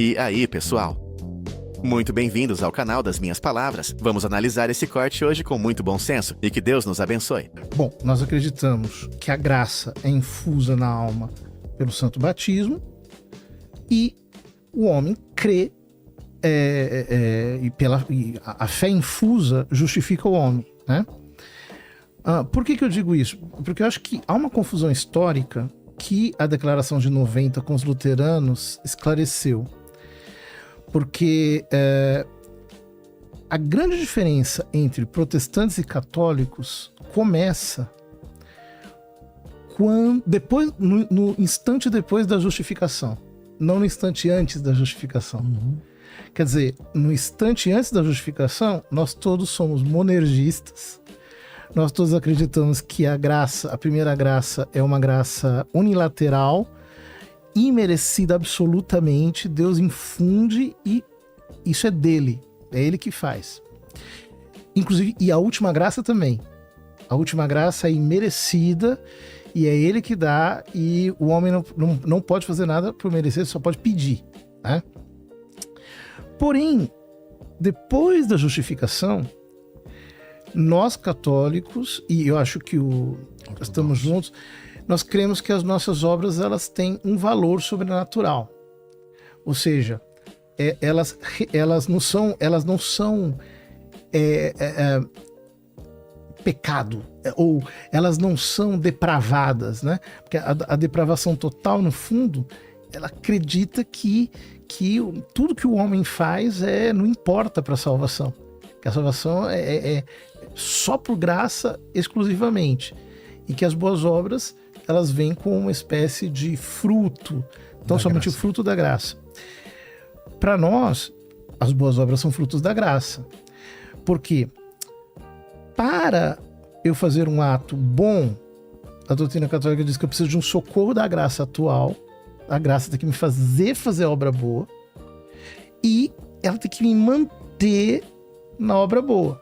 E aí, pessoal? Muito bem-vindos ao canal das Minhas Palavras. Vamos analisar esse corte hoje com muito bom senso e que Deus nos abençoe. Bom, nós acreditamos que a graça é infusa na alma pelo santo batismo e o homem crê e a fé infusa justifica o homem, né? Por que eu digo isso? Porque eu acho que há uma confusão histórica que a Declaração de 90 com os luteranos esclareceu. Porque a grande diferença entre protestantes e católicos começa no instante depois da justificação, não no instante antes da justificação. Uhum. Quer dizer, no instante antes da justificação, nós todos somos monergistas, nós todos acreditamos que a primeira graça é uma graça unilateral, imerecida absolutamente, Deus infunde e isso é dele, é ele que faz. Inclusive, e a última graça também. A última graça é imerecida e é ele que dá e o homem não pode fazer nada por merecer, só pode pedir, né? Porém, depois da justificação, nós católicos, e eu acho que estamos juntos, nós cremos que as nossas obras elas têm um valor sobrenatural. Ou seja, elas não são pecado, ou elas não são depravadas, né? Porque a depravação total, no fundo, ela acredita que tudo que o homem faz não importa para a salvação. Que a salvação é só por graça exclusivamente. E que as boas obras elas vêm com uma espécie de fruto, então somente o fruto da graça. Para nós, as boas obras são frutos da graça. Porque para eu fazer um ato bom, a doutrina católica diz que eu preciso de um socorro da graça atual, a graça tem que me fazer obra boa, e ela tem que me manter na obra boa.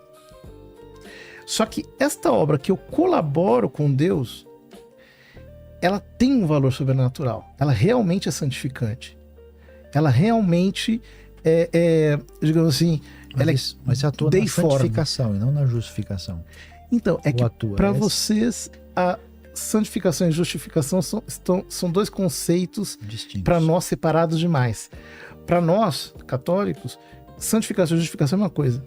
Só que esta obra que eu colaboro com Deus, ela tem um valor sobrenatural. Ela realmente é santificante. Ela realmente digamos assim, mas você atua na santificação e não na justificação. Então, é que para vocês a santificação e justificação são dois conceitos para nós separados demais. Para nós, católicos, santificação e justificação é uma coisa.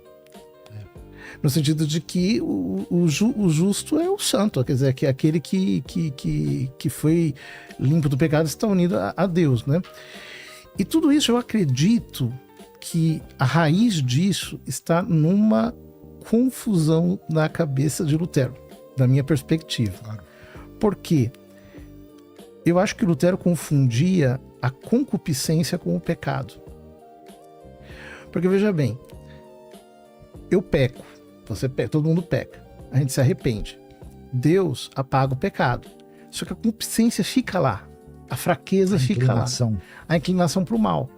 No sentido de que o justo é o santo, quer dizer, que é aquele que foi limpo do pecado está unido a Deus, né? E tudo isso eu acredito que a raiz disso está numa confusão na cabeça de Lutero, da minha perspectiva. Claro. Por quê? Eu acho que Lutero confundia a concupiscência com o pecado. Porque veja bem, eu peco. Você peca, todo mundo peca. A gente se arrepende. Deus apaga o pecado. Só que a concupiscência fica lá. A fraqueza fica lá. A inclinação para o mal.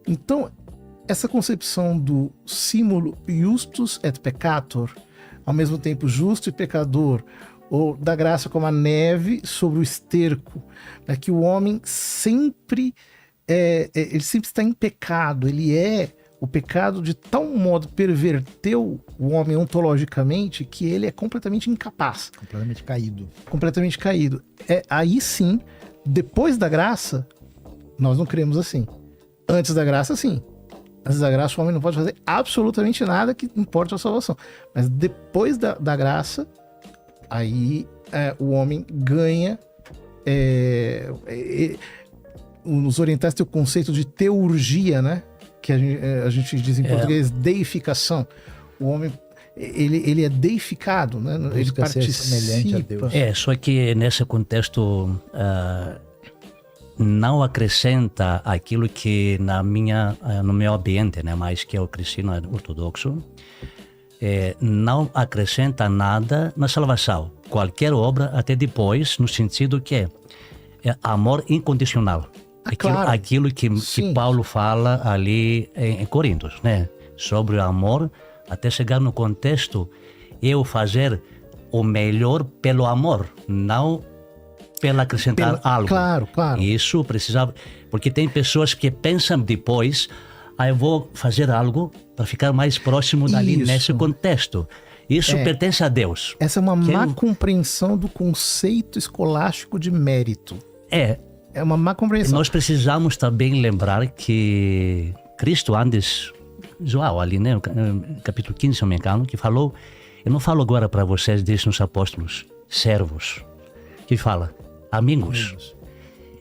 Então, essa concepção do simul justus et peccator, ao mesmo tempo justo e pecador, ou da graça como a neve sobre o esterco, né, que o homem sempre ele sempre está em pecado, o pecado de tal modo perverteu o homem ontologicamente que ele é completamente incapaz. Completamente caído. Aí sim, depois da graça, nós não cremos assim. Antes da graça, sim. Antes da graça, o homem não pode fazer absolutamente nada que importe a salvação. Mas depois da graça, aí o homem ganha... os orientais têm o conceito de teurgia, né? Que a gente diz em português, deificação. O homem, ele é deificado, né? Ele participa. A Deus. Só que nesse contexto não acrescenta aquilo que no meu ambiente, né, mais que é o cristão ortodoxo, não acrescenta nada na salvação. Qualquer obra, até depois, no sentido que é amor incondicional. Aquilo que Paulo fala ali em Coríntios, né? Sobre o amor, até chegar no contexto, eu fazer o melhor pelo amor, não pela acrescentar algo. Claro. Isso precisava, porque tem pessoas que pensam depois, eu vou fazer algo para ficar mais próximo dali nesse contexto. Isso pertence a Deus. Essa é uma má compreensão do conceito escolástico de mérito. É uma má compreensão. Nós precisamos também lembrar que Cristo antes, João ali, né, no capítulo 15, se não me engano, que falou, eu não falo agora para vocês, disse nos apóstolos, servos, que fala, amigos.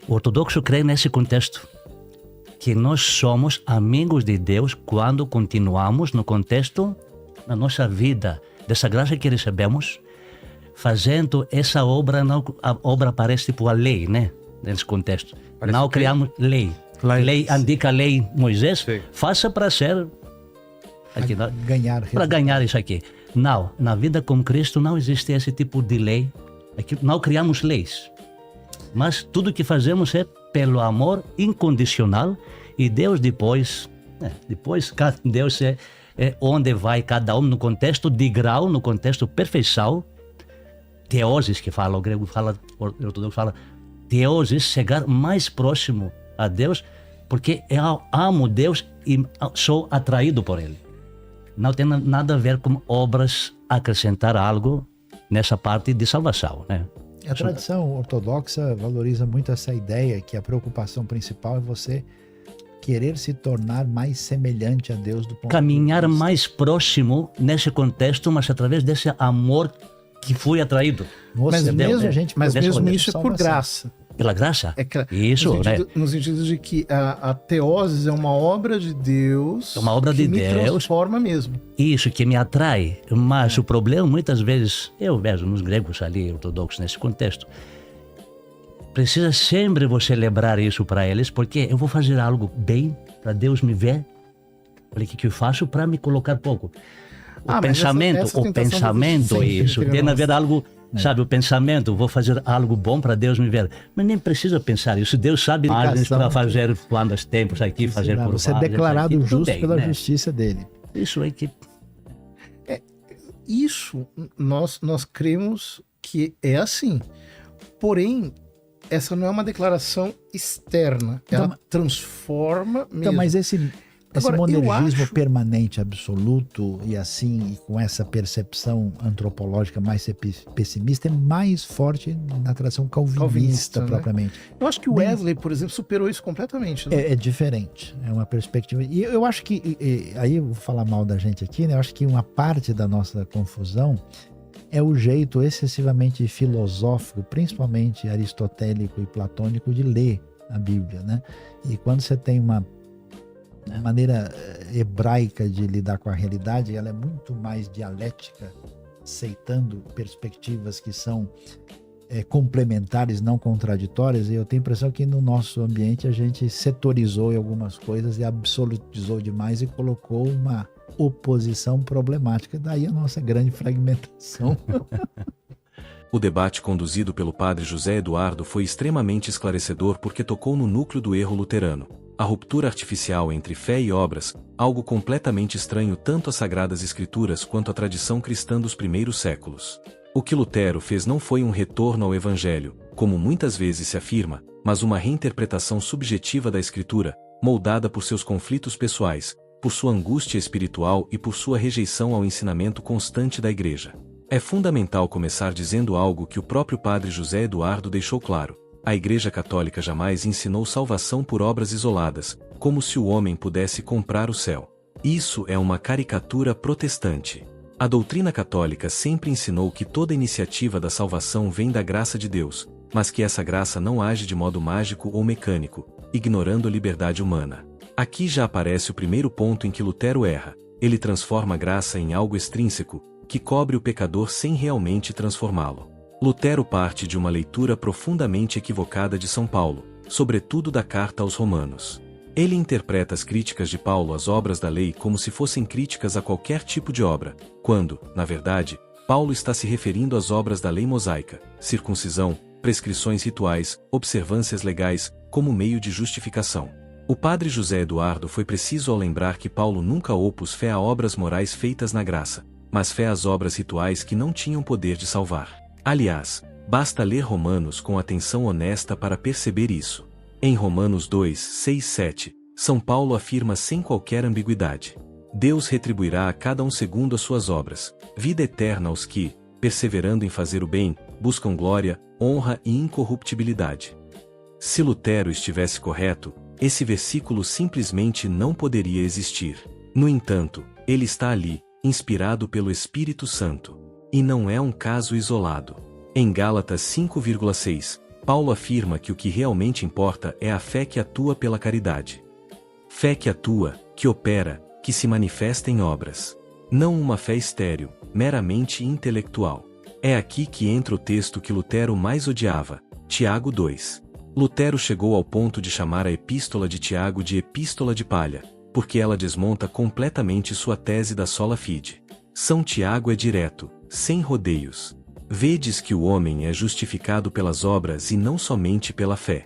O ortodoxo crê nesse contexto, que nós somos amigos de Deus quando continuamos no contexto da nossa vida, dessa graça que recebemos, fazendo essa obra, a obra parece tipo a lei, né? Nesse contexto. Parece não criamos lei. Lei indica a lei Moisés, faça para ser... Para ganhar isso aqui. Não, na vida com Cristo não existe esse tipo de lei. Aqui não criamos leis. Mas tudo que fazemos é pelo amor incondicional e Deus depois Deus é onde vai cada um no contexto de grau, no contexto perfeição. Teoses, que fala, o grego fala, o ortodoxo fala, teoses, chegar mais próximo a Deus, porque eu amo Deus e sou atraído por Ele. Não tem nada a ver com obras, acrescentar algo nessa parte de salvação, né? A tradição ortodoxa valoriza muito essa ideia que a preocupação principal é você querer se tornar mais semelhante a Deus do ponto caminhar mais próximo nesse contexto, mas através desse amor que foi atraído. Mas mesmo isso é por graça. Pela graça? Isso, no sentido de que a teoses é uma obra de Deus, uma obra de Deus, me transforma mesmo. Isso, que me atrai. Mas o problema, muitas vezes, eu vejo nos gregos ali, ortodoxos, nesse contexto, precisa sempre você lembrar isso para eles, porque eu vou fazer algo bem para Deus me ver. Olha o que eu faço para me colocar pouco. O pensamento, isso. Tem na verdade algo... Sabe, o pensamento, vou fazer algo bom para Deus me ver. Mas nem precisa pensar isso. Deus sabe para fazer quando os tempos aqui, fazer por você é declarado aqui, justo bem, pela justiça dele. Isso aí que... Isso nós cremos que é assim. Porém, essa não é uma declaração externa. Ela transforma mesmo. Então, mas esse monergismo permanente, absoluto e assim, e com essa percepção antropológica mais pessimista, é mais forte na tradição calvinista propriamente. Né? Eu acho que o Wesley, por exemplo, superou isso completamente. Né? É diferente, é uma perspectiva. E eu acho que, aí eu vou falar mal da gente aqui, né? Eu acho que uma parte da nossa confusão é o jeito excessivamente filosófico, principalmente aristotélico e platônico, de ler a Bíblia, né? E quando você tem uma maneira hebraica de lidar com a realidade, ela é muito mais dialética, aceitando perspectivas que são complementares, não contraditórias, e eu tenho a impressão que no nosso ambiente a gente setorizou em algumas coisas e absolutizou demais e colocou uma oposição problemática, daí a nossa grande fragmentação. O debate conduzido pelo padre José Eduardo foi extremamente esclarecedor porque tocou no núcleo do erro luterano. A ruptura artificial entre fé e obras, algo completamente estranho tanto às Sagradas Escrituras quanto à tradição cristã dos primeiros séculos. O que Lutero fez não foi um retorno ao Evangelho, como muitas vezes se afirma, mas uma reinterpretação subjetiva da Escritura, moldada por seus conflitos pessoais, por sua angústia espiritual e por sua rejeição ao ensinamento constante da Igreja. É fundamental começar dizendo algo que o próprio padre José Eduardo deixou claro. A Igreja Católica jamais ensinou salvação por obras isoladas, como se o homem pudesse comprar o céu. Isso é uma caricatura protestante. A doutrina católica sempre ensinou que toda iniciativa da salvação vem da graça de Deus, mas que essa graça não age de modo mágico ou mecânico, ignorando a liberdade humana. Aqui já aparece o primeiro ponto em que Lutero erra. Ele transforma a graça em algo extrínseco, que cobre o pecador sem realmente transformá-lo. Lutero parte de uma leitura profundamente equivocada de São Paulo, sobretudo da carta aos Romanos. Ele interpreta as críticas de Paulo às obras da lei como se fossem críticas a qualquer tipo de obra, quando, na verdade, Paulo está se referindo às obras da lei mosaica, circuncisão, prescrições rituais, observâncias legais, como meio de justificação. O padre José Eduardo foi preciso ao lembrar que Paulo nunca opôs fé a obras morais feitas na graça, mas fé às obras rituais que não tinham poder de salvar. Aliás, Basta ler Romanos com atenção honesta para perceber isso. Em Romanos 2, 6, 7, São Paulo afirma sem qualquer ambiguidade: Deus retribuirá a cada um segundo as suas obras, vida eterna aos que, perseverando em fazer o bem, buscam glória, honra e incorruptibilidade. Se Lutero estivesse correto, esse versículo simplesmente não poderia existir. No entanto, ele está ali, inspirado pelo Espírito Santo. E não é um caso isolado. Em Gálatas 5,6, Paulo afirma que o que realmente importa é a fé que atua pela caridade. Fé que atua, que opera, que se manifesta em obras. Não uma fé estéril, meramente intelectual. É aqui que entra o texto que Lutero mais odiava, Tiago 2. Lutero chegou ao ponto de chamar a epístola de Tiago de epístola de palha, porque ela desmonta completamente sua tese da sola fide. São Tiago é direto, sem rodeios. Vedes que o homem é justificado pelas obras e não somente pela fé.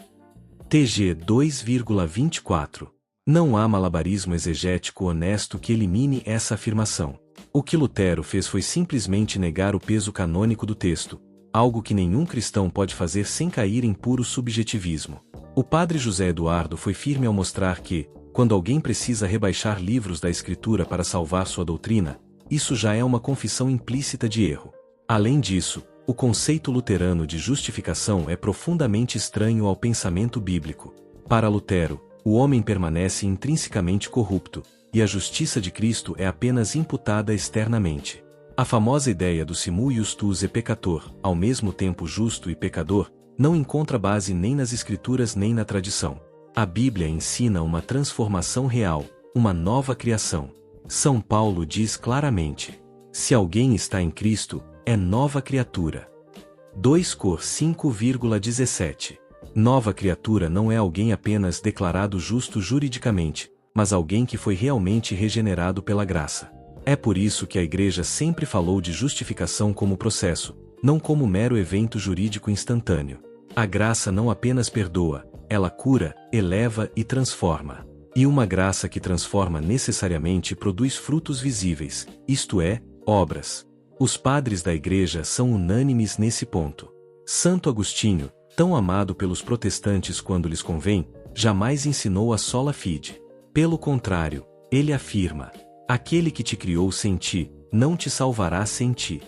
TG 2,24. Não há malabarismo exegético honesto que elimine essa afirmação. O que Lutero fez foi simplesmente negar o peso canônico do texto, algo que nenhum cristão pode fazer sem cair em puro subjetivismo. O padre José Eduardo foi firme ao mostrar que, quando alguém precisa rebaixar livros da Escritura para salvar sua doutrina, isso já é uma confissão implícita de erro. Além disso, o conceito luterano de justificação é profundamente estranho ao pensamento bíblico. Para Lutero, o homem permanece intrinsecamente corrupto, e a justiça de Cristo é apenas imputada externamente. A famosa ideia do simul justus et peccator, ao mesmo tempo justo e pecador, não encontra base nem nas Escrituras nem na tradição. A Bíblia ensina uma transformação real, uma nova criação. São Paulo diz claramente: se alguém está em Cristo, é nova criatura. 2 Cor 5,17. Nova criatura não é alguém apenas declarado justo juridicamente, mas alguém que foi realmente regenerado pela graça. É por isso que a Igreja sempre falou de justificação como processo, não como mero evento jurídico instantâneo. A graça não apenas perdoa, ela cura, eleva e transforma. E uma graça que transforma necessariamente produz frutos visíveis, isto é, obras. Os padres da Igreja são unânimes nesse ponto. Santo Agostinho, tão amado pelos protestantes quando lhes convém, jamais ensinou a sola fide. Pelo contrário, ele afirma: aquele que te criou sem ti, não te salvará sem ti.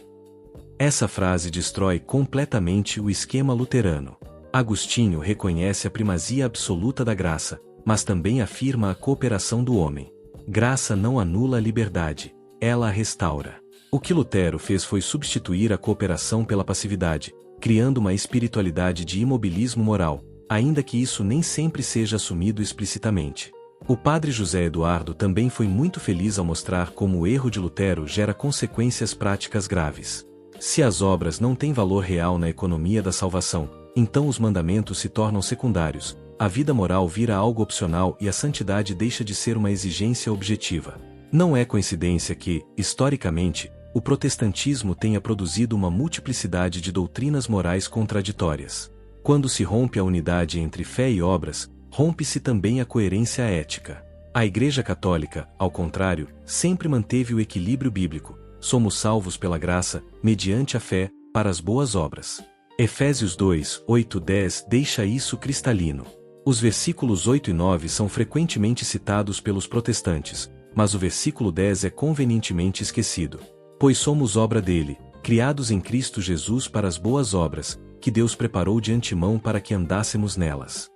Essa frase destrói completamente o esquema luterano. Agostinho reconhece a primazia absoluta da graça, mas também afirma a cooperação do homem. Graça não anula a liberdade, ela a restaura. O que Lutero fez foi substituir a cooperação pela passividade, criando uma espiritualidade de imobilismo moral, ainda que isso nem sempre seja assumido explicitamente. O padre José Eduardo também foi muito feliz ao mostrar como o erro de Lutero gera consequências práticas graves. Se as obras não têm valor real na economia da salvação, então os mandamentos se tornam secundários, a vida moral vira algo opcional e a santidade deixa de ser uma exigência objetiva. Não é coincidência que, historicamente, o protestantismo tenha produzido uma multiplicidade de doutrinas morais contraditórias. Quando se rompe a unidade entre fé e obras, rompe-se também a coerência ética. A Igreja Católica, ao contrário, sempre manteve o equilíbrio bíblico: somos salvos pela graça, mediante a fé, para as boas obras. Efésios 2, 8, 10 deixa isso cristalino. Os versículos 8 e 9 são frequentemente citados pelos protestantes, mas o versículo 10 é convenientemente esquecido. Pois somos obra dele, criados em Cristo Jesus para as boas obras, que Deus preparou de antemão para que andássemos nelas.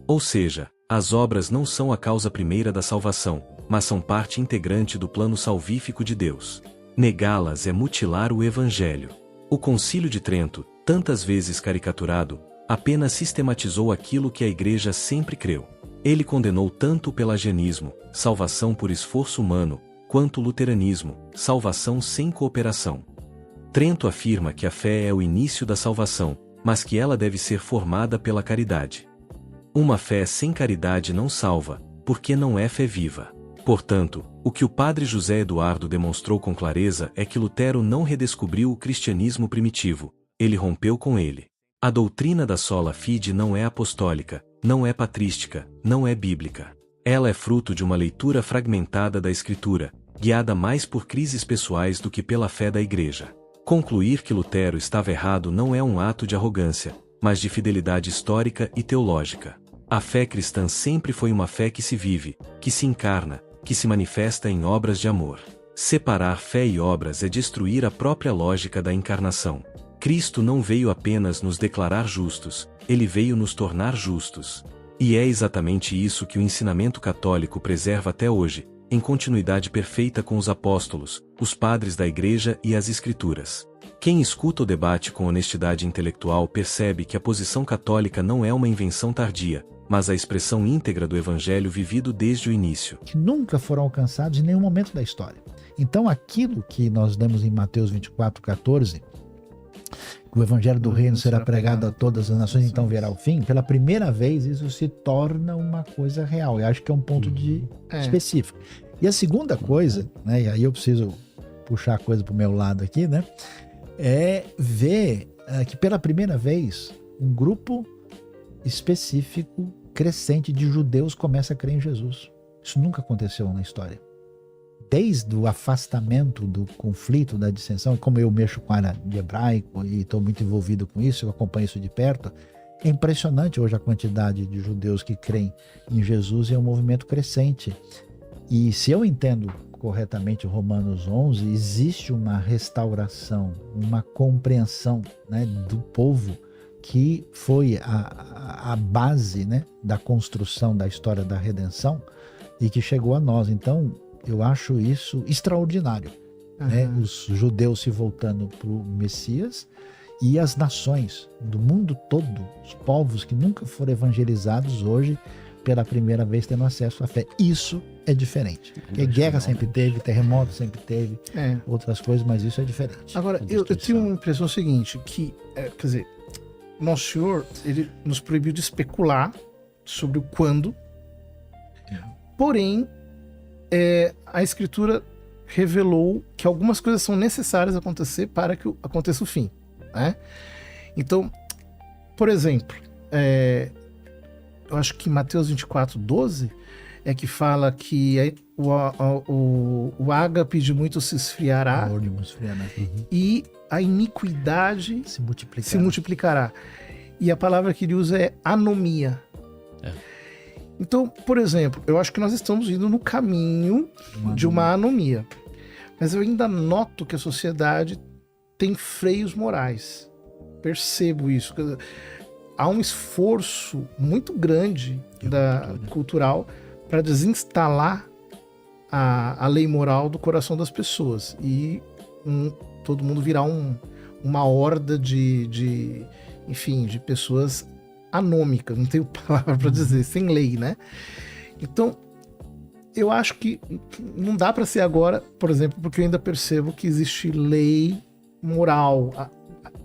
Ou seja, as obras não são a causa primeira da salvação, mas são parte integrante do plano salvífico de Deus. Negá-las é mutilar o Evangelho. O Concílio de Trento, tantas vezes caricaturado, apenas sistematizou aquilo que a Igreja sempre creu. Ele condenou tanto o pelagianismo, salvação por esforço humano, quanto o luteranismo, salvação sem cooperação. Trento afirma que a fé é o início da salvação, mas que ela deve ser formada pela caridade. Uma fé sem caridade não salva, porque não é fé viva. Portanto, o que o padre José Eduardo demonstrou com clareza é que Lutero não redescobriu o cristianismo primitivo, ele rompeu com ele. A doutrina da sola fide não é apostólica, não é patrística, não é bíblica. Ela é fruto de uma leitura fragmentada da Escritura, guiada mais por crises pessoais do que pela fé da Igreja. Concluir que Lutero estava errado não é um ato de arrogância, mas de fidelidade histórica e teológica. A fé cristã sempre foi uma fé que se vive, que se encarna, que se manifesta em obras de amor. Separar fé e obras é destruir a própria lógica da encarnação. Cristo não veio apenas nos declarar justos, ele veio nos tornar justos. E é exatamente isso que o ensinamento católico preserva até hoje, em continuidade perfeita com os apóstolos, os padres da Igreja e as Escrituras. Quem escuta o debate com honestidade intelectual percebe que a posição católica não é uma invenção tardia, mas a expressão íntegra do Evangelho vivido desde o início. Que nunca foram alcançados em nenhum momento da história. Então aquilo que nós lemos em Mateus 24:14, que o Evangelho do Reino será pregado a todas as nações, então verá o fim, pela primeira vez isso se torna uma coisa real. Eu acho que é um ponto específico. E a segunda coisa, né, e aí eu preciso puxar a coisa para o meu lado aqui, né, é ver que pela primeira vez um grupo específico, crescente de judeus começa a crer em Jesus. Isso nunca aconteceu na história. Desde o afastamento do conflito, da dissensão, como eu mexo com a área de hebraico e estou muito envolvido com isso, eu acompanho isso de perto, é impressionante hoje a quantidade de judeus que creem em Jesus e é um movimento crescente. E se eu entendo corretamente Romanos 11, existe uma restauração, uma compreensão, né, do povo que foi a base, né, da construção da história da redenção e que chegou a nós. Então, eu acho isso extraordinário, né? Os judeus se voltando para o Messias e as nações do mundo todo, os povos que nunca foram evangelizados hoje, pela primeira vez tendo acesso à fé. Isso é diferente. Porque guerra sempre teve, terremoto sempre teve, outras coisas, mas isso é diferente. Agora, eu tenho uma impressão seguinte, que, quer dizer, Nosso Senhor, ele nos proibiu de especular sobre o quando, porém, a Escritura revelou que algumas coisas são necessárias acontecer para que aconteça o fim, né? Então, por exemplo, eu acho que Mateus 24:12 é que fala que o ágape de muito se esfriará, e a iniquidade se multiplicará. E a palavra que ele usa é anomia. Então, por exemplo, eu acho que nós estamos indo no caminho de uma anomia. Mas eu ainda noto que a sociedade tem freios morais. Percebo isso. Há um esforço muito grande cultural para desinstalar a lei moral do coração das pessoas. E todo mundo virar uma horda de pessoas anômicas, não tenho palavra para dizer, sem lei, né? Então, eu acho que não dá para ser agora, por exemplo, porque eu ainda percebo que existe lei moral.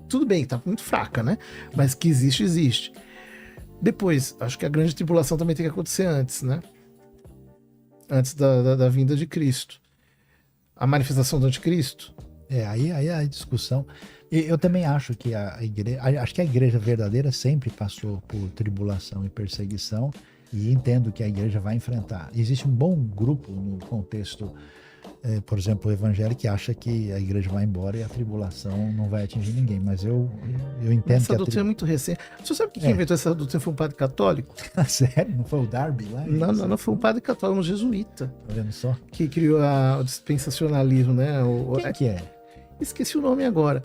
Tudo bem, tá muito fraca, né? Mas que existe. Depois, acho que a grande tribulação também tem que acontecer antes, né? Antes da vinda de Cristo. A manifestação do anticristo. Aí a discussão. Eu também acho que a igreja verdadeira sempre passou por tribulação e perseguição, e entendo que a igreja vai enfrentar. Existe um bom grupo no contexto, por exemplo, o evangelho, que acha que a igreja vai embora e a tribulação não vai atingir ninguém, mas eu entendo essa doutrina é muito recente. Você sabe quem inventou essa doutrina? Foi um padre católico? Sério? Não foi o Darby lá? Não foi um padre católico, um jesuíta. Tá vendo só? Que criou o dispensacionalismo, né? Quem que é? Esqueci o nome agora.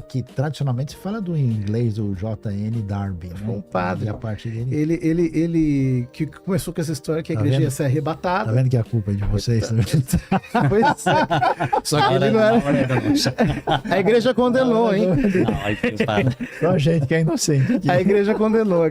Que tradicionalmente se fala do inglês, do J.N. Darby, né? Um padre. E a parte dele. Ele que começou com essa história que a igreja ia ser arrebatada. Tá vendo que a culpa é de vocês? Pois é. Só que ele não era. A igreja condenou, hein? Só a gente que é inocente aqui. A igreja condenou.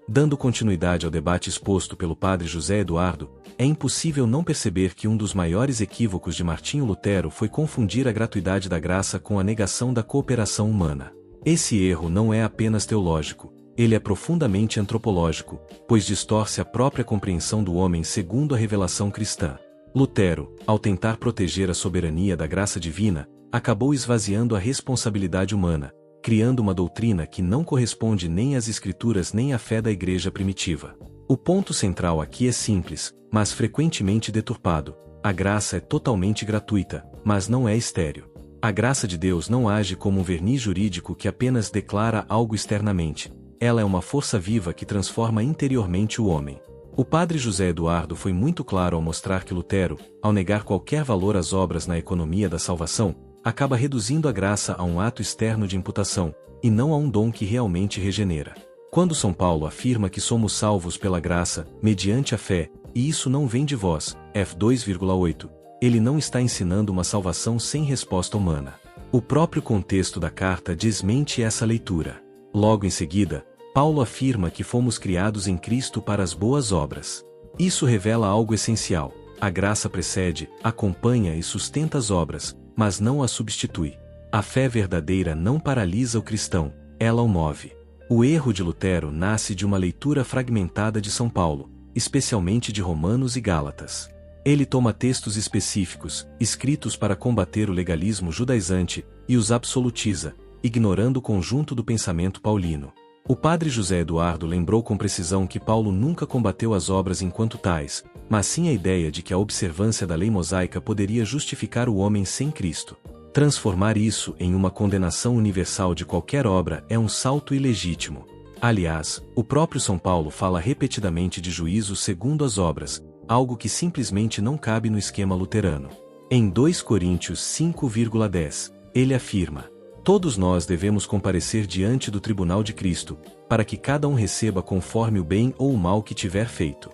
Dando continuidade ao debate exposto pelo padre José Eduardo, é impossível não perceber que um dos maiores equívocos de Martinho Lutero foi confundir a gratuidade da graça com a negação da cooperação humana. Esse erro não é apenas teológico, ele é profundamente antropológico, pois distorce a própria compreensão do homem segundo a revelação cristã. Lutero, ao tentar proteger a soberania da graça divina, acabou esvaziando a responsabilidade humana, criando uma doutrina que não corresponde nem às Escrituras nem à fé da Igreja primitiva. O ponto central aqui é simples, mas frequentemente deturpado. A graça é totalmente gratuita, mas não é estéril. A graça de Deus não age como um verniz jurídico que apenas declara algo externamente. Ela é uma força viva que transforma interiormente o homem. O padre José Eduardo foi muito claro ao mostrar que Lutero, ao negar qualquer valor às obras na economia da salvação, acaba reduzindo a graça a um ato externo de imputação, e não a um dom que realmente regenera. Quando São Paulo afirma que somos salvos pela graça, mediante a fé, e isso não vem de vós, F 2,8, ele não está ensinando uma salvação sem resposta humana. O próprio contexto da carta desmente essa leitura. Logo em seguida, Paulo afirma que fomos criados em Cristo para as boas obras. Isso revela algo essencial. A graça precede, acompanha e sustenta as obras, mas não as substitui. A fé verdadeira não paralisa o cristão, ela o move. O erro de Lutero nasce de uma leitura fragmentada de São Paulo, especialmente de Romanos e Gálatas. Ele toma textos específicos, escritos para combater o legalismo judaizante, e os absolutiza, ignorando o conjunto do pensamento paulino. O padre José Eduardo lembrou com precisão que Paulo nunca combateu as obras enquanto tais, mas sim a ideia de que a observância da lei mosaica poderia justificar o homem sem Cristo. Transformar isso em uma condenação universal de qualquer obra é um salto ilegítimo. Aliás, o próprio São Paulo fala repetidamente de juízo segundo as obras, algo que simplesmente não cabe no esquema luterano. Em 2 Coríntios 5,10, ele afirma: todos nós devemos comparecer diante do tribunal de Cristo, para que cada um receba conforme o bem ou o mal que tiver feito.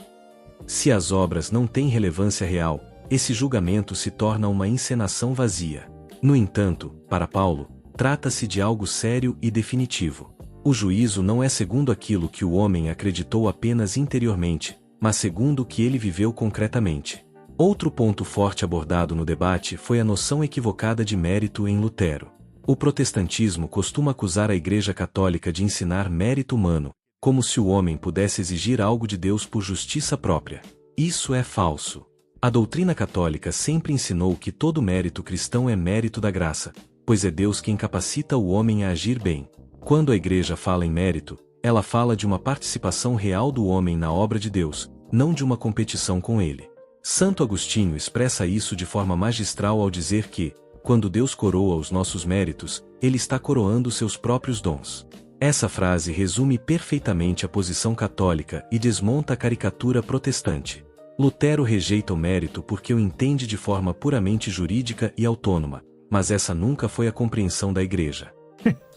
Se as obras não têm relevância real, esse julgamento se torna uma encenação vazia. No entanto, para Paulo, trata-se de algo sério e definitivo. O juízo não é segundo aquilo que o homem acreditou apenas interiormente, mas segundo o que ele viveu concretamente. Outro ponto forte abordado no debate foi a noção equivocada de mérito em Lutero. O protestantismo costuma acusar a Igreja Católica de ensinar mérito humano, como se o homem pudesse exigir algo de Deus por justiça própria. Isso é falso. A doutrina católica sempre ensinou que todo mérito cristão é mérito da graça, pois é Deus quem capacita o homem a agir bem. Quando a Igreja fala em mérito, ela fala de uma participação real do homem na obra de Deus, não de uma competição com ele. Santo Agostinho expressa isso de forma magistral ao dizer que, quando Deus coroa os nossos méritos, Ele está coroando seus próprios dons. Essa frase resume perfeitamente a posição católica e desmonta a caricatura protestante. Lutero rejeita o mérito porque o entende de forma puramente jurídica e autônoma, mas essa nunca foi a compreensão da Igreja.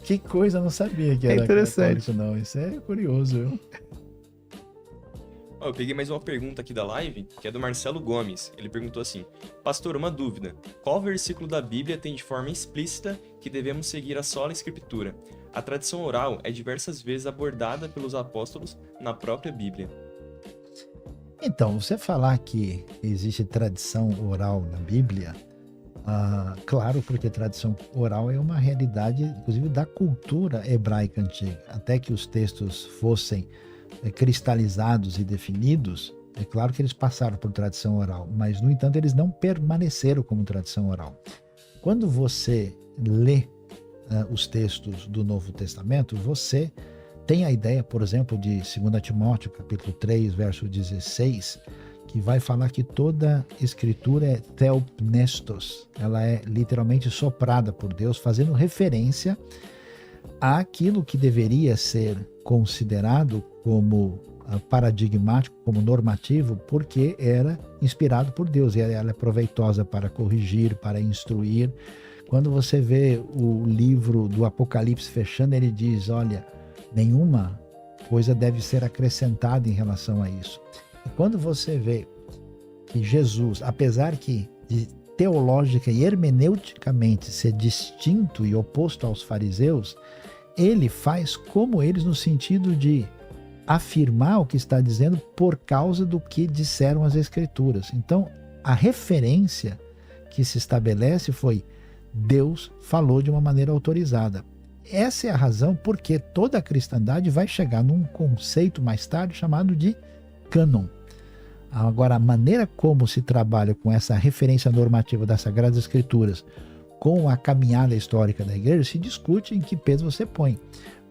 Que coisa, eu não sabia que era católico, não. Isso é curioso, viu? Eu peguei mais uma pergunta aqui da live, que é do Marcelo Gomes. Ele perguntou assim: pastor, uma dúvida. Qual versículo da Bíblia tem de forma explícita que devemos seguir a sola escritura? A tradição oral é diversas vezes abordada pelos apóstolos na própria Bíblia. Então, você falar que existe tradição oral na Bíblia, claro, porque tradição oral é uma realidade, inclusive, da cultura hebraica antiga. Até que os textos fossem cristalizados e definidos, é claro que eles passaram por tradição oral, mas, no entanto, eles não permaneceram como tradição oral. Quando você lê os textos do Novo Testamento, você tem a ideia, por exemplo, de 2 Timóteo, capítulo 3, verso 16, que vai falar que toda escritura é theopnestos, ela é literalmente soprada por Deus, fazendo referência àquilo que deveria ser considerado como paradigmático, como normativo, porque era inspirado por Deus, e ela é proveitosa para corrigir, para instruir. Quando você vê o livro do Apocalipse fechando, ele diz, olha, nenhuma coisa deve ser acrescentada em relação a isso. E quando você vê que Jesus, apesar de teológica e hermeneuticamente ser distinto e oposto aos fariseus, ele faz como eles no sentido de afirmar o que está dizendo por causa do que disseram as Escrituras. Então, a referência que se estabelece foi Deus falou de uma maneira autorizada. Essa é a razão porque toda a cristandade vai chegar num conceito mais tarde chamado de cânon. Agora, a maneira como se trabalha com essa referência normativa das Sagradas Escrituras com a caminhada histórica da igreja, se discute em que peso você põe,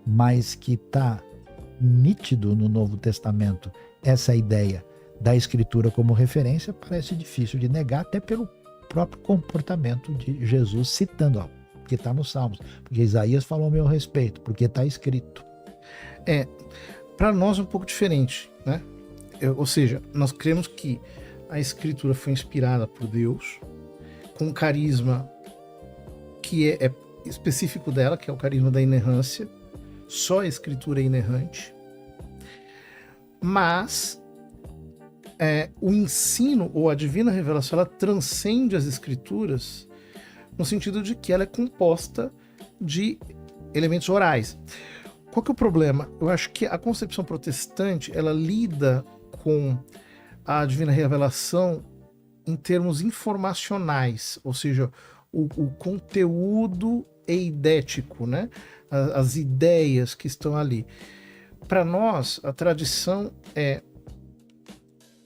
mas que está nítido no Novo Testamento essa ideia da Escritura como referência, parece difícil de negar, até pelo próprio comportamento de Jesus, citando, ó, porque está nos Salmos, porque Isaías falou a meu respeito, porque está escrito. Para nós é um pouco diferente, né? Ou seja, nós cremos que a Escritura foi inspirada por Deus, com um carisma que é específico dela, que é o carisma da inerrância. Só a Escritura é inerrante. Mas o ensino ou a divina revelação, ela transcende as Escrituras no sentido de que ela é composta de elementos orais. Qual que é o problema? Eu acho que a concepção protestante, ela lida com a divina revelação em termos informacionais, ou seja, o conteúdo eidético, né? As ideias que estão ali. Para nós, a tradição é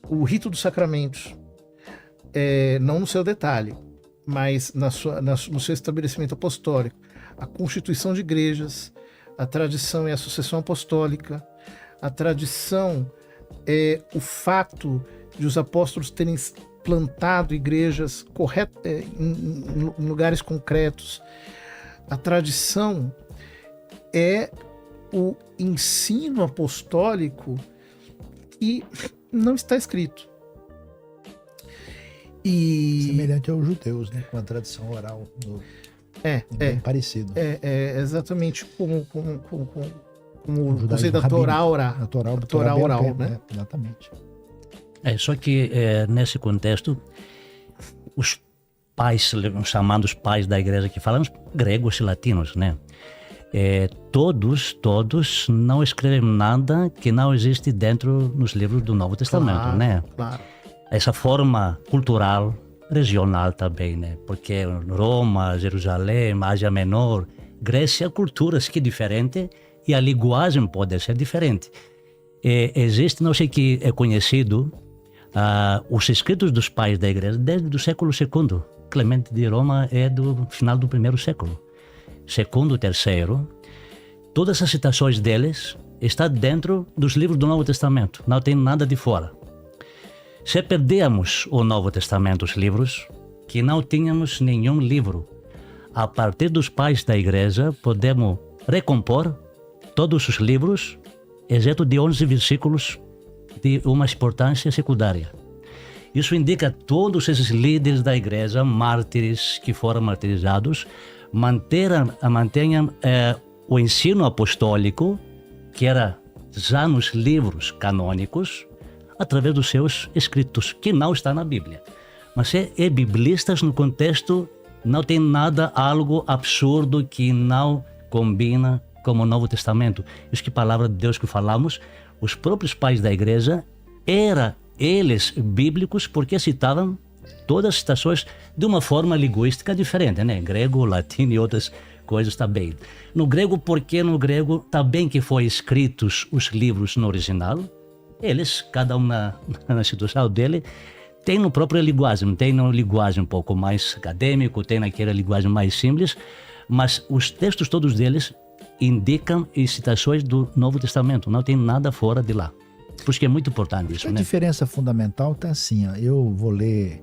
o rito dos sacramentos, não no seu detalhe, mas no seu estabelecimento apostólico, a constituição de igrejas, a tradição é a sucessão apostólica, a tradição é o fato de os apóstolos terem plantado igrejas em lugares concretos. A tradição é o ensino apostólico que não está escrito. Semelhante aos judeus, né? Com a tradição oral. Bem parecido. Exatamente como o conceito da Torá oral. A Torá oral, né? Exatamente. Só que nesse contexto, os pais, chamados pais da igreja que falamos gregos e latinos, né? Todos não escrevem nada que não existe dentro nos livros do Novo Testamento, né? Claro. Essa forma cultural, regional também, né? Porque Roma, Jerusalém, Ásia Menor, Grécia, culturas que diferentes e a linguagem pode ser diferente. Existe, não sei que é conhecido, os escritos dos pais da igreja desde o século II. Clemente de Roma é do final do primeiro século. Segundo, terceiro, todas as citações deles estão dentro dos livros do Novo Testamento, não tem nada de fora. Se perdemos o Novo Testamento, os livros, que não tínhamos nenhum livro, a partir dos pais da igreja podemos recompor todos os livros, exceto de 11 versículos de uma importância secundária. Isso indica todos esses líderes da igreja, mártires que foram martirizados, mantenham o ensino apostólico, que era já nos livros canônicos, através dos seus escritos, que não está na Bíblia. Mas biblistas no contexto, não tem nada, algo absurdo que não combina com o Novo Testamento. Isso que a palavra de Deus que falamos, os próprios pais da igreja, eram eles bíblicos porque citavam todas as citações de uma forma linguística diferente, né? Grego, latim e outras coisas também. No grego, porque no grego também que foi escritos os livros no original, eles, cada um na situação dele, tem no própria linguagem, tem uma linguagem um pouco mais acadêmica, tem naquela linguagem mais simples, mas os textos todos deles indicam citações do Novo Testamento, não tem nada fora de lá. Por isso que é muito importante isso, né? A diferença fundamental está assim, ó, eu vou ler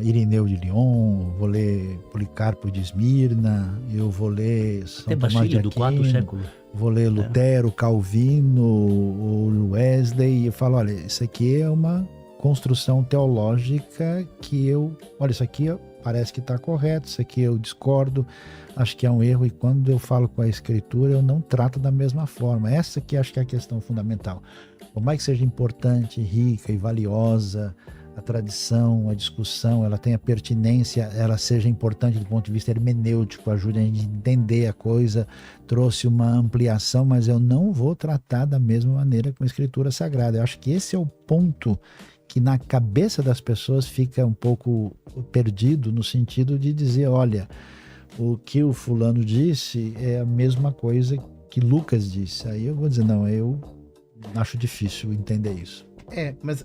Irineu de Lyon, vou ler Policarpo de Esmirna, eu vou ler São Tomás de Aquino, do IV século. Vou ler Lutero, Calvino, o Wesley, e eu falo, olha, isso aqui é uma construção teológica que olha, isso aqui parece que está correto, isso aqui eu discordo, acho que é um erro, e quando eu falo com a Escritura, eu não trato da mesma forma. Essa que acho que é a questão fundamental. Por mais que seja importante, rica e valiosa, a tradição, a discussão, ela tenha pertinência, ela seja importante do ponto de vista hermenêutico, ajude a gente a entender a coisa, trouxe uma ampliação, mas eu não vou tratar da mesma maneira com a Escritura Sagrada. Eu acho que esse é o ponto que na cabeça das pessoas fica um pouco perdido, no sentido de dizer, olha, o que o fulano disse é a mesma coisa que Lucas disse. Aí eu vou dizer, não, eu acho difícil entender isso. Mas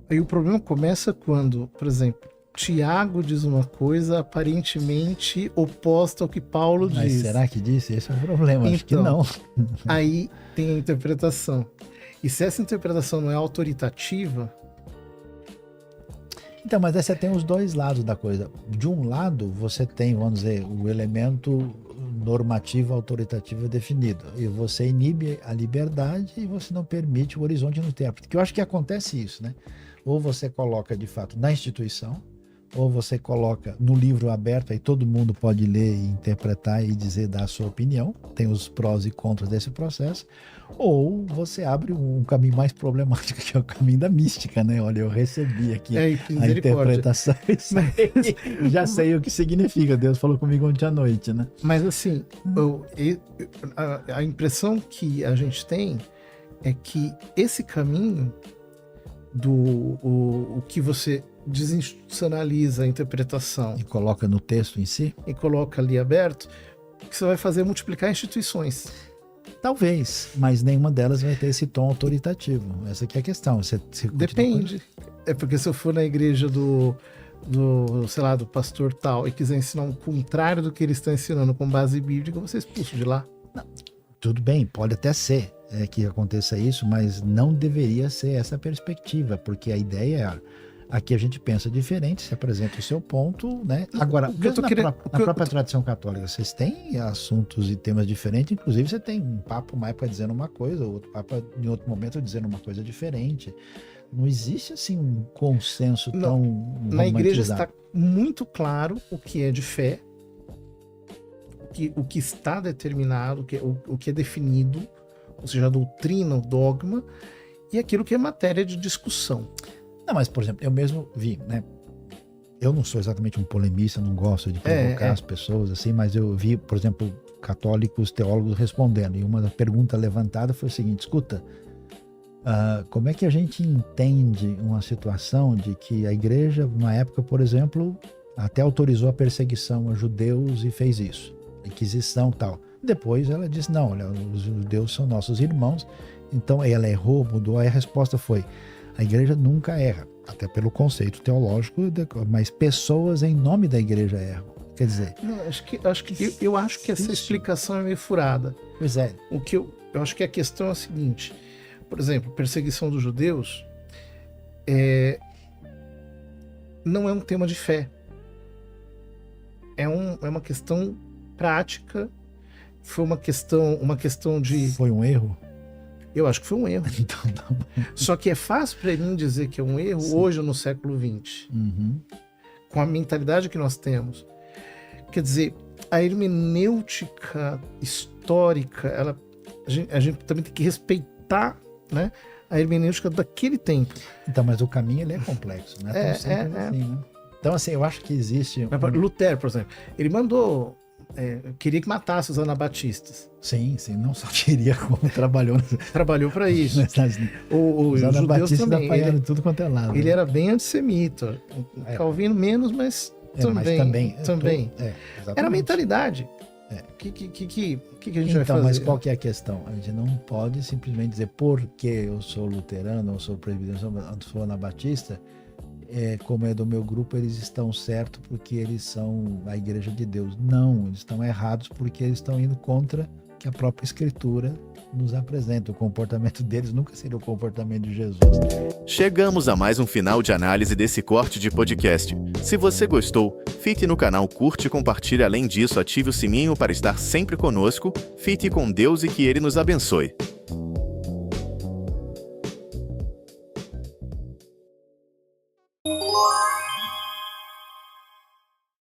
aí o problema começa quando, por exemplo, Tiago diz uma coisa aparentemente oposta ao que Paulo diz. Mas será que disse? Esse é o problema, acho que não. Aí tem a interpretação. E se essa interpretação não é autoritativa... Então, mas aí você tem os dois lados da coisa. De um lado, você tem, vamos dizer, o elemento normativo autoritativo definido. E você inibe a liberdade e você não permite o horizonte no tempo. Porque eu acho que acontece isso, né? Ou você coloca, de fato, na instituição, ou você coloca no livro aberto, aí todo mundo pode ler e interpretar e dizer, dar a sua opinião, tem os prós e contras desse processo, ou você abre um caminho mais problemático, que é o caminho da mística, né? Olha, eu recebi aqui a interpretação e já sei o que significa, Deus falou comigo ontem à noite, né? Mas assim, a impressão que a gente tem é que esse caminho o que você desinstitucionaliza a interpretação e coloca no texto em si e coloca ali aberto, o que você vai fazer é multiplicar instituições. Talvez, mas nenhuma delas vai ter esse tom autoritativo. Essa aqui é a questão. Depende. É porque se eu for na igreja sei lá, do pastor tal e quiser ensinar o contrário do que ele está ensinando com base bíblica, eu vou ser expulso de lá. Não, tudo bem, pode até ser que aconteça isso, mas não deveria ser essa perspectiva, porque a ideia é aqui a gente pensa diferente, se apresenta o seu ponto, né? Agora, na própria tradição católica, vocês têm assuntos e temas diferentes, inclusive você tem um papo uma época dizendo uma coisa, outro papo em outro momento dizendo uma coisa diferente. Não existe, assim, um consenso tão romantizado. Na igreja está muito claro o que é de fé, o que está determinado, o que é definido, ou seja, a doutrina, o dogma, e aquilo que é matéria de discussão. Não, mas, por exemplo, eu mesmo vi, né? Eu não sou exatamente um polemista, não gosto de provocar as pessoas, assim, mas eu vi, por exemplo, católicos, teólogos respondendo, e uma pergunta levantada foi o seguinte: escuta, como é que a gente entende uma situação de que a igreja, numa época, por exemplo, até autorizou a perseguição a judeus e fez isso, Inquisição e tal. Depois ela disse, não, olha, os judeus são nossos irmãos, então ela errou, mudou, aí a resposta foi: a igreja nunca erra, até pelo conceito teológico, mas pessoas em nome da igreja erram. Quer dizer... Não, eu acho que essa explicação é meio furada. Pois é. Eu acho que a questão é a seguinte, por exemplo, perseguição dos judeus não é um tema de fé. É uma questão prática, foi uma questão de... Foi um erro? Eu acho que foi um erro. Então, não. Só que é fácil para mim dizer que é um erro hoje, no século XX. Uhum. Com a mentalidade que nós temos. Quer dizer, a hermenêutica histórica, a gente também tem que respeitar, né, a hermenêutica daquele tempo. Então, mas o caminho ele é complexo, não é tão simples assim, né? Então, assim, eu acho que existe... Lutero, por exemplo, ele mandou... queria que matasse os anabatistas. Sim, não só queria, como trabalhou para isso. Os anabatistas apanharam tudo quanto é lado. Ele era bem antissemita. Calvino menos, mas também. Era a mentalidade. O que a gente vai fazer? Mas qual que é a questão? A gente não pode simplesmente dizer porque eu sou luterano, eu sou presbiteriano, eu sou anabatista, como é do meu grupo, eles estão certos porque eles são a igreja de Deus. Não, eles estão errados porque eles estão indo contra o que a própria escritura nos apresenta. O comportamento deles nunca seria o comportamento de Jesus. Chegamos a mais um final de análise desse corte de podcast. Se você gostou, fique no canal, curte e compartilhe. Além disso, ative o sininho para estar sempre conosco. Fique com Deus e que Ele nos abençoe.